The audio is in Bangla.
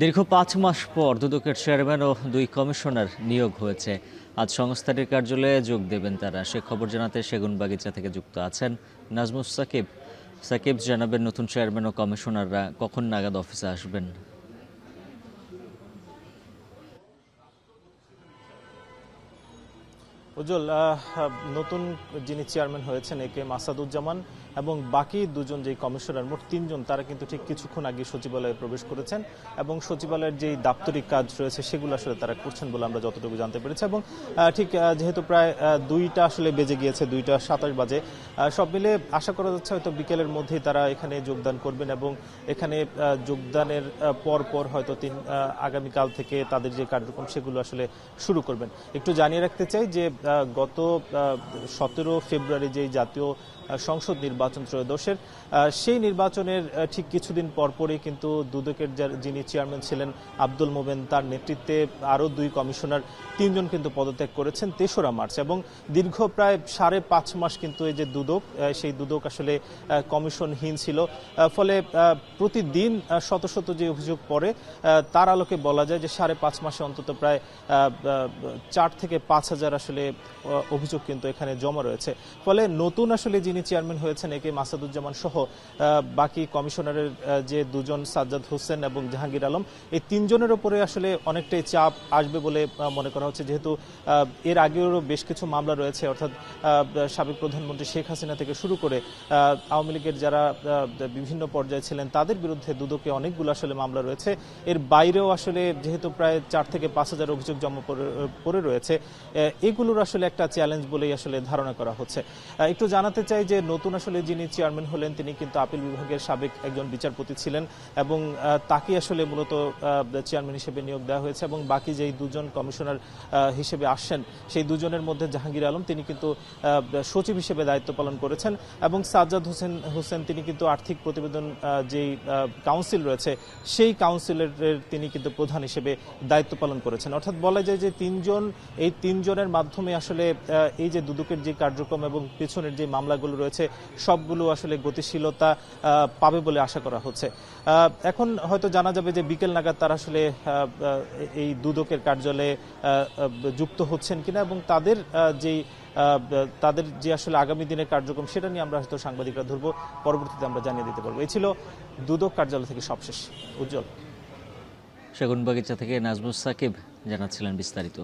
দীর্ঘ ৫ মাস পর দুদকের চেয়ারম্যান ও ২ কমিশনার নিয়োগ হয়েছে। আজ সংস্থাটির কার্যালয়ে যোগ দেবেন তারা। সে খবর জানাতে সেগুনবাগিচা থেকে যুক্ত আছেন নাজমুস সাকিব। সাকিব, জানাবেন নতুন চেয়ারম্যান ও কমিশনাররা কখন নাগাদ অফিসে আসবেন? উজ্জ্বল, নতুন যিনি চেয়ারম্যান হয়েছেন এ কে এম আসাদুজ্জামান এবং বাকি দুজন যেই কমিশনার, মোট ৩ জন, তারা কিন্তু ঠিক কিছুক্ষণ আগে সচিবালয়ে প্রবেশ করেছেন এবং সচিবালয়ের যেই দাপ্তরিক কাজ রয়েছে সেগুলো আসলে তারা করছেন বলে আমরা যতটুকু জানতে পেরেছি। এবং ঠিক যেহেতু প্রায় ২টা আসলে বেজে গিয়েছে, ২টা ২৭ বাজে, সব মিলে আশা করা যাচ্ছে হয়তো বিকেলের মধ্যেই তারা এখানে যোগদান করবেন এবং এখানে যোগদানের পর হয়তো আগামীকাল থেকে তাদের যে কার্যক্রম সেগুলো আসলে শুরু করবেন। একটু জানিয়ে রাখতে চাই যে গত ১৭ ফেব্রুয়ারি যেই জাতীয় সংসদ নির্বাচন ত্রয়োদশের, সেই নির্বাচনের ঠিক কিছুদিন পরপরই কিন্তু দুদকের যিনি চেয়ারম্যান ছিলেন আব্দুল মোমেন, তার নেতৃত্বে আরও ২ কমিশনার ৩ জন কিন্তু পদত্যাগ করেছেন ৩রা মার্চ। এবং দীর্ঘ প্রায় ৫.৫ মাস কিন্তু এই যে দুদক, সেই দুদক আসলে কমিশনহীন ছিল। ফলে প্রতিদিন শত শত যে অভিযোগ পড়ে, তার আলোকে বলা যায় যে ৫.৫ মাসে অন্তত প্রায় ৪ থেকে ৫ হাজার আসলে অভিযোগ কিন্তু এখানে জমা রয়েছে। ফলে নতুন আসলে যিনি চেয়ারম্যান হয়েছেন এ কে এম আসাদুজ্জামান সহ বাকি কমিশনারের যে দুজন, সাজ্জাদ হোসেন এবং জাহাঙ্গীর আলম, এই ৩ জনের উপরে আসলে অনেকটাই চাপ আসবে বলে মনে করা হচ্ছে। যেহেতু এর আগেও বেশ কিছু মামলা রয়েছে, অর্থাৎ সাবেক প্রধানমন্ত্রী শেখ হাসিনা থেকে শুরু করে আওয়ামী লীগের যারা বিভিন্ন পর্যায়ে ছিলেন তাদের বিরুদ্ধে দুদকে অনেকগুলো আসলে মামলা রয়েছে। এর বাইরেও আসলে যেহেতু প্রায় ৪ থেকে ৫ হাজার অভিযোগ জমা পড়ে রয়েছে, এগুলোর আসলে একটা চ্যালেঞ্জ বলেই আসলে ধারণা করা হচ্ছে। একটু জানাতে চাই যে নতুন আসলে যিনি চেয়ারম্যান হলেন তিনি কিন্তু আপিল বিভাগের সাবেক একজন বিচারপতি ছিলেন এবং তাকে আসলে মূলত চেয়ারম্যান হিসেবে নিয়োগ দেওয়া হয়েছে। এবং বাকি যেই দুজন কমিশনার হিসেবে আসছেন সেই দুজনের মধ্যে জাহাঙ্গীর আলম, তিনি কিন্তু সচিব হিসেবে দায়িত্ব পালন করেছেন এবং সাজ্জাদ হোসেন তিনি কিন্তু আর্থিক প্রতিবেদন যেই কাউন্সিল রয়েছে সেই কাউন্সিলের তিনি কিন্তু প্রধান হিসেবে দায়িত্ব পালন করেছেন। অর্থাৎ বলা যায় যে এই ৩ জনের মাধ্যমে আসলে এই যে দুদকের যে কার্যক্রম এবং পেছনের যে মামলাগুলো রয়েছে সবগুলো আসলে গতিশীলতা পাবে বলে আশা করা হচ্ছে। এখন হয়তো জানা যাবে যে বিকেল নাগাদ তারা আসলে এই দুদকের কার্যালয়ে যুক্ত হচ্ছেন কিনা এবং তাদের যে আসলে আগামী দিনের কার্যক্রম সেটা নিয়ে আমরা হয়তো সাংবাদিকরা ধরবো, পরবর্তীতে আমরা জানিয়ে দিতে পারবো। এই ছিল দুদক কার্যালয় থেকে সবশেষ। উজ্জ্বল। সেগুনবাগিচা থেকে নাজমুস সাকিব জানাচ্ছিলেন বিস্তারিত।